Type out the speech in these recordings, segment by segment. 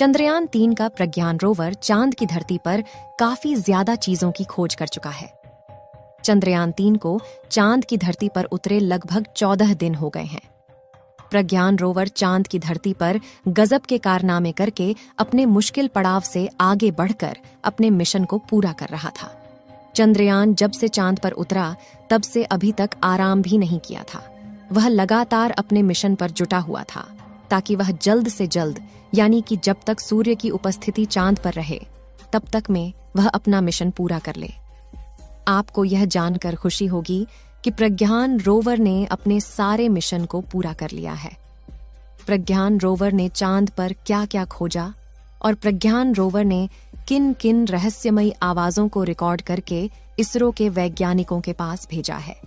चंद्रयान-3 का प्रज्ञान रोवर चांद की धरती पर काफी ज्यादा चीजों की खोज कर चुका है। चंद्रयान-3 को चांद की धरती पर उतरे लगभग 14 दिन हो गए हैं। प्रज्ञान रोवर चांद की धरती पर गजब के कारनामे करके अपने मुश्किल पड़ाव से आगे बढ़कर अपने मिशन को पूरा कर रहा था। चंद्रयान जब से चांद पर उतरा तब से अभी तक आराम भी नहीं किया था। वह लगातार अपने मिशन पर जुटा हुआ था ताकि वह जल्द से जल्द, यानी कि जब तक सूर्य की उपस्थिति चांद पर रहे तब तक में वह अपना मिशन पूरा कर ले। आपको यह जानकर खुशी होगी कि प्रज्ञान रोवर ने अपने सारे मिशन को पूरा कर लिया है। प्रज्ञान रोवर ने चांद पर क्या-क्या खोजा और प्रज्ञान रोवर ने किन-किन रहस्यमयी आवाजों को रिकॉर्ड करके इसरो के वैज्ञानिकों के पास भेजा है।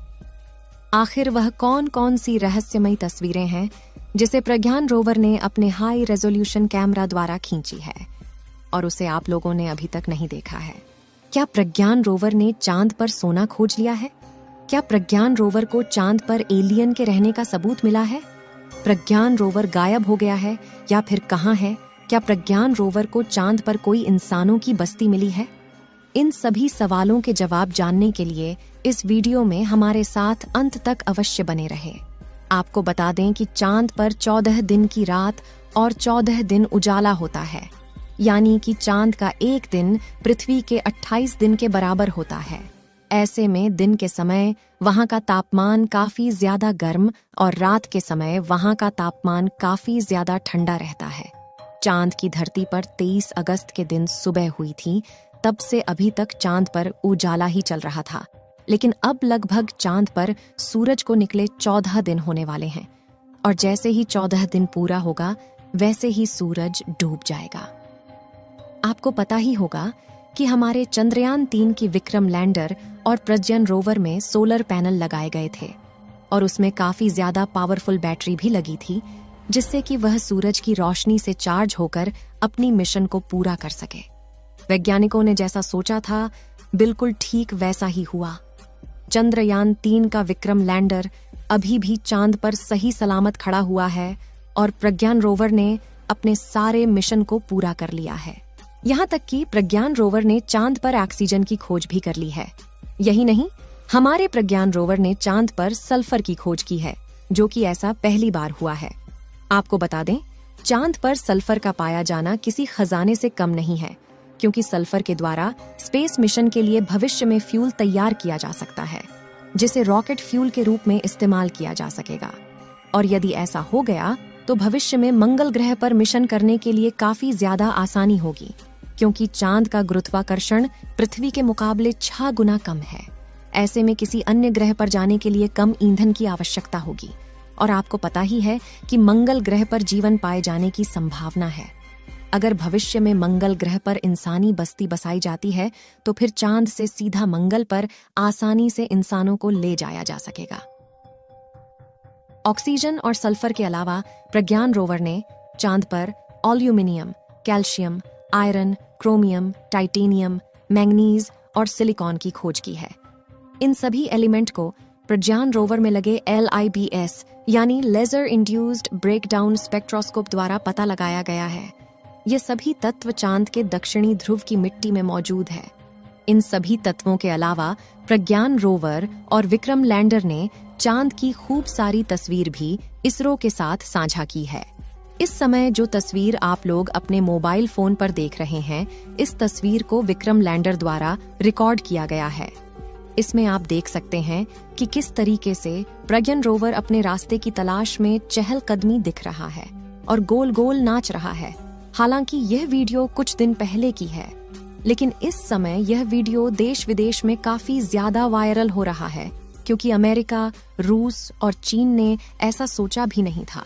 आखिर वह कौन-कौन सी रहस्यमयी तस्वीरें हैं जिसे प्रज्ञान रोवर ने अपने हाई रेजोल्यूशन कैमरा द्वारा खींची है और उसे आप लोगों ने अभी तक नहीं देखा है। क्या प्रज्ञान रोवर ने चांद पर सोना खोज लिया है? क्या प्रज्ञान रोवर को चांद पर एलियन के रहने का सबूत मिला है? प्रज्ञान रोवर गायब हो गया है या फिर कहाँ है? क्या प्रज्ञान रोवर को चांद पर कोई इंसानों की बस्ती मिली है? इन सभी सवालों के जवाब जानने के लिए इस वीडियो में हमारे साथ अंत तक अवश्य बने रहे। आपको बता दें कि चांद पर 14 दिन की रात और 14 दिन उजाला होता है, यानी कि चांद का एक दिन पृथ्वी के 28 दिन के बराबर होता है। ऐसे में दिन के समय वहां का तापमान काफी ज्यादा गर्म और रात के समय वहां का तापमान काफी ज्यादा ठंडा रहता है। चांद की धरती पर 23 अगस्त के दिन सुबह हुई थी, तब से अभी तक चांद पर उजाला ही चल रहा था। लेकिन अब लगभग चांद पर सूरज को निकले 14 दिन होने वाले हैं और जैसे ही 14 दिन पूरा होगा वैसे ही सूरज डूब जाएगा। आपको पता ही होगा कि हमारे चंद्रयान-3 की विक्रम लैंडर और प्रज्ञान रोवर में सोलर पैनल लगाए गए थे और उसमें काफी ज्यादा पावरफुल बैटरी भी लगी थी, जिससे कि वह सूरज की रोशनी से चार्ज होकर अपनी मिशन को पूरा कर सके। वैज्ञानिकों ने जैसा सोचा था बिल्कुल ठीक वैसा ही हुआ। चंद्रयान-3 का विक्रम लैंडर अभी भी चांद पर सही सलामत खड़ा हुआ है और प्रज्ञान रोवर ने अपने सारे मिशन को पूरा कर लिया है। यहाँ तक कि प्रज्ञान रोवर ने चांद पर ऑक्सीजन की खोज भी कर ली है। यही नहीं, हमारे प्रज्ञान रोवर ने चांद पर सल्फर की खोज की है, जो कि ऐसा पहली बार हुआ है। आपको बता दें, चांद पर सल्फर का पाया जाना किसी खजाने से कम नहीं है, क्योंकि सल्फर के द्वारा स्पेस मिशन के लिए भविष्य में फ्यूल तैयार किया जा सकता है, जिसे रॉकेट फ्यूल के रूप में इस्तेमाल किया जा सकेगा। और यदि ऐसा हो गया तो भविष्य में मंगल ग्रह पर मिशन करने के लिए काफी ज्यादा आसानी होगी, क्योंकि चांद का गुरुत्वाकर्षण पृथ्वी के मुकाबले 6 गुना कम है। ऐसे में किसी अन्य ग्रह पर जाने के लिए कम ईंधन की आवश्यकता होगी और आपको पता ही है कि मंगल ग्रह पर जीवन पाए जाने की संभावना है। अगर भविष्य में मंगल ग्रह पर इंसानी बस्ती बसाई जाती है तो फिर चांद से सीधा मंगल पर आसानी से इंसानों को ले जाया जा सकेगा। ऑक्सीजन और सल्फर के अलावा प्रज्ञान रोवर ने चांद पर aluminium, calcium, iron, chromium, titanium, manganese और सिलिकॉन की खोज की है। इन सभी एलिमेंट को प्रज्ञान रोवर में लगे LIBS यानी लेजर इंड्यूस्ड ब्रेकडाउन स्पेक्ट्रोस्कोप द्वारा पता लगाया गया है। ये सभी तत्व चांद के दक्षिणी ध्रुव की मिट्टी में मौजूद है। इन सभी तत्वों के अलावा प्रज्ञान रोवर और विक्रम लैंडर ने चांद की खूब सारी तस्वीर भी इसरो के साथ साझा की है। इस समय जो तस्वीर आप लोग अपने मोबाइल फोन पर देख रहे हैं, इस तस्वीर को विक्रम लैंडर द्वारा रिकॉर्ड किया गया है। इसमें आप देख सकते हैं कि किस तरीके से प्रज्ञान रोवर अपने रास्ते की तलाश में चहलकदमी दिख रहा है और गोल गोल नाच रहा है। हालांकि यह वीडियो कुछ दिन पहले की है, लेकिन इस समय यह वीडियो देश विदेश में काफी ज्यादा वायरल हो रहा है, क्योंकि अमेरिका, रूस और चीन ने ऐसा सोचा भी नहीं था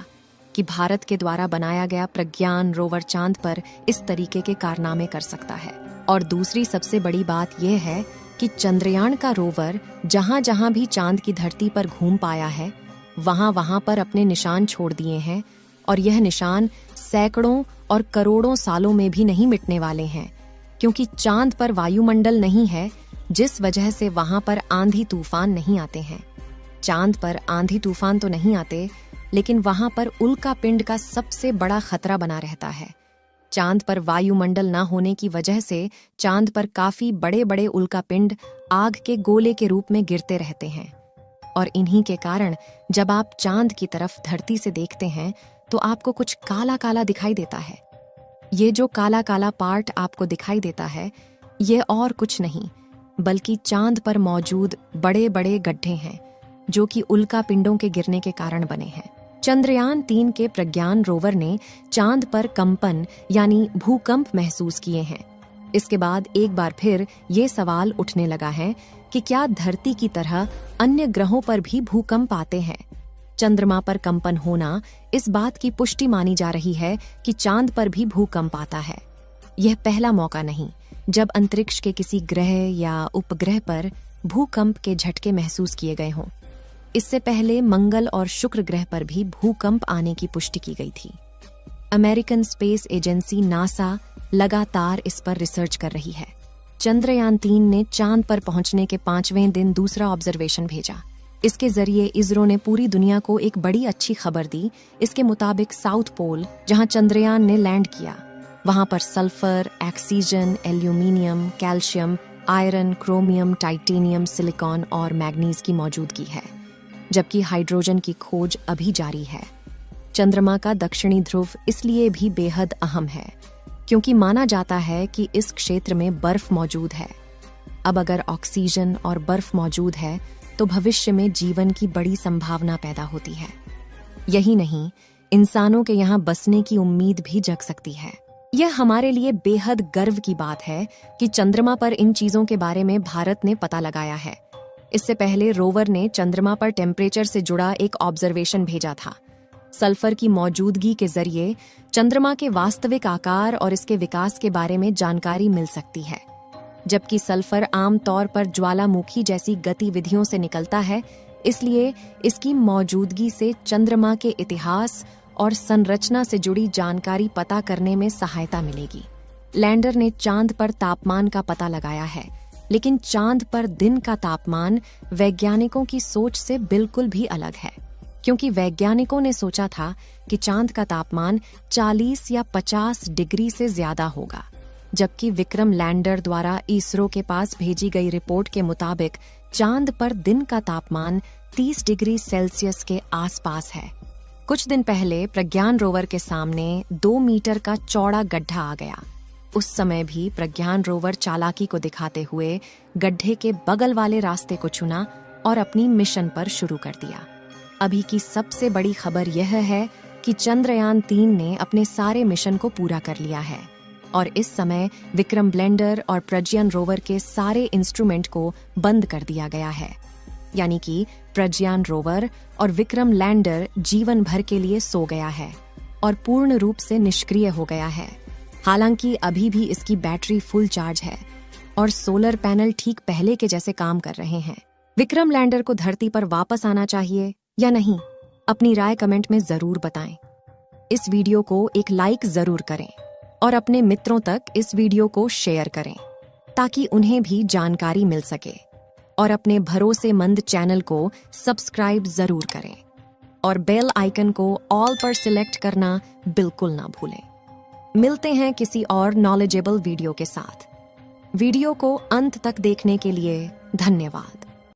कि भारत के द्वारा बनाया गया प्रज्ञान रोवर चांद पर इस तरीके के कारनामे कर सकता है। और दूसरी सबसे बड़ी बात यह है कि चंद्रयान का रोवर जहां जहां भी चांद की धरती पर घूम पाया है, वहां वहां पर अपने निशान छोड़ दिए हैं और यह निशान सैकड़ों और करोड़ों सालों में भी नहीं मिटने वाले हैं, क्योंकि चांद पर वायुमंडल नहीं है, जिस वजह से वहां पर आंधी तूफान नहीं आते हैं। चांद पर आंधी तूफान तो नहीं आते, लेकिन वहां पर उल्का पिंड का सबसे बड़ा खतरा बना रहता है। चांद पर वायुमंडल न होने की वजह से चांद पर काफी बड़े बड़े उल्कापिंड आग के गोले के रूप में गिरते रहते हैं, और इन्हीं के कारण जब आप चांद की तरफ धरती से देखते हैं तो आपको कुछ काला काला दिखाई देता है। ये जो काला काला पार्ट आपको दिखाई देता है, ये और कुछ नहीं बल्कि चांद पर मौजूद बड़े बड़े गड्ढे हैं जो कि उल्कापिंडों के गिरने के कारण बने हैं। चंद्रयान-3 के प्रज्ञान रोवर ने चांद पर कंपन यानी भूकंप महसूस किए हैं। इसके बाद एक बार फिर ये सवाल उठने लगा है कि क्या धरती की तरह अन्य ग्रहों पर भी भूकंप आते हैं? चंद्रमा पर कंपन होना इस बात की पुष्टि मानी जा रही है कि चांद पर भी भूकंप आता है। यह पहला मौका नहीं जब अंतरिक्ष के किसी ग्रह या उपग्रह पर भूकंप के झटके महसूस किए गए हों। इससे पहले मंगल और शुक्र ग्रह पर भी भूकंप आने की पुष्टि की गई थी। अमेरिकन स्पेस एजेंसी नासा लगातार इस पर रिसर्च कर रही है। चंद्रयान-3 ने चांद पर पहुंचने के 5वें दिन दूसरा ऑब्जर्वेशन भेजा। इसके जरिए इसरो ने पूरी दुनिया को एक बड़ी अच्छी खबर दी। इसके मुताबिक साउथ पोल, जहां चंद्रयान ने लैंड किया, वहां पर sulphur, oxygen, aluminium, calcium, iron, chromium, titanium, silicon और मैग्नीज की मौजूदगी है, जबकि हाइड्रोजन की खोज अभी जारी है। चंद्रमा का दक्षिणी ध्रुव इसलिए भी बेहद अहम है क्योंकि माना जाता है कि इस क्षेत्र में बर्फ मौजूद है। अब अगर ऑक्सीजन और बर्फ मौजूद है तो भविष्य में जीवन की बड़ी संभावना पैदा होती है। यही नहीं, इंसानों के यहाँ बसने की उम्मीद भी जग सकती है। यह हमारे लिए बेहद गर्व की बात है कि चंद्रमा पर इन चीजों के बारे में भारत ने पता लगाया है। इससे पहले रोवर ने चंद्रमा पर टेम्परेचर से जुड़ा एक ऑब्जर्वेशन भेजा था। सल्फर की मौजूदगी के जरिए चंद्रमा के वास्तविक आकार और इसके विकास के बारे में जानकारी मिल सकती है। जबकि सल्फर आमतौर पर ज्वालामुखी जैसी गतिविधियों से निकलता है, इसलिए इसकी मौजूदगी से चंद्रमा के इतिहास और संरचना से जुड़ी जानकारी पता करने में सहायता मिलेगी। लैंडर ने चांद पर तापमान का पता लगाया है, लेकिन चांद पर दिन का तापमान वैज्ञानिकों की सोच से बिल्कुल भी अलग है, क्योंकि वैज्ञानिकों ने सोचा था कि चांद का तापमान 40 या 50 डिग्री से ज्यादा होगा, जबकि विक्रम लैंडर द्वारा इसरो के पास भेजी गई रिपोर्ट के मुताबिक चांद पर दिन का तापमान 30 डिग्री सेल्सियस के आसपास है। कुछ दिन पहले प्रज्ञान रोवर के सामने 2 मीटर का चौड़ा गड्ढा आ गया। उस समय भी प्रज्ञान रोवर चालाकी को दिखाते हुए गड्ढे के बगल वाले रास्ते को चुना और अपनी मिशन पर शुरू कर दिया। अभी की सबसे बड़ी खबर यह है कि चंद्रयान-3 ने अपने सारे मिशन को पूरा कर लिया है और इस समय विक्रम लैंडर और प्रज्ञान रोवर के सारे इंस्ट्रूमेंट को बंद कर दिया गया है। यानी कि प्रज्ञान रोवर और विक्रम लैंडर जीवन भर के लिए सो गया है और पूर्ण रूप से निष्क्रिय हो गया है। हालांकि अभी भी इसकी बैटरी फुल चार्ज है और सोलर पैनल ठीक पहले के जैसे काम कर रहे हैं। विक्रम लैंडर को धरती पर वापस आना चाहिए या नहीं? अपनी राय कमेंट में जरूर बताएं। इस वीडियो को एक लाइक जरूर करें और अपने मित्रों तक इस वीडियो को शेयर करें ताकि उन्हें भी जानकारी मिल सके, और अपने भरोसेमंद चैनल को सब्सक्राइब जरूर करें और बेल आइकन को ऑल पर सिलेक्ट करना बिल्कुल ना भूलें। मिलते हैं किसी और नॉलेजेबल वीडियो के साथ। वीडियो को अंत तक देखने के लिए धन्यवाद।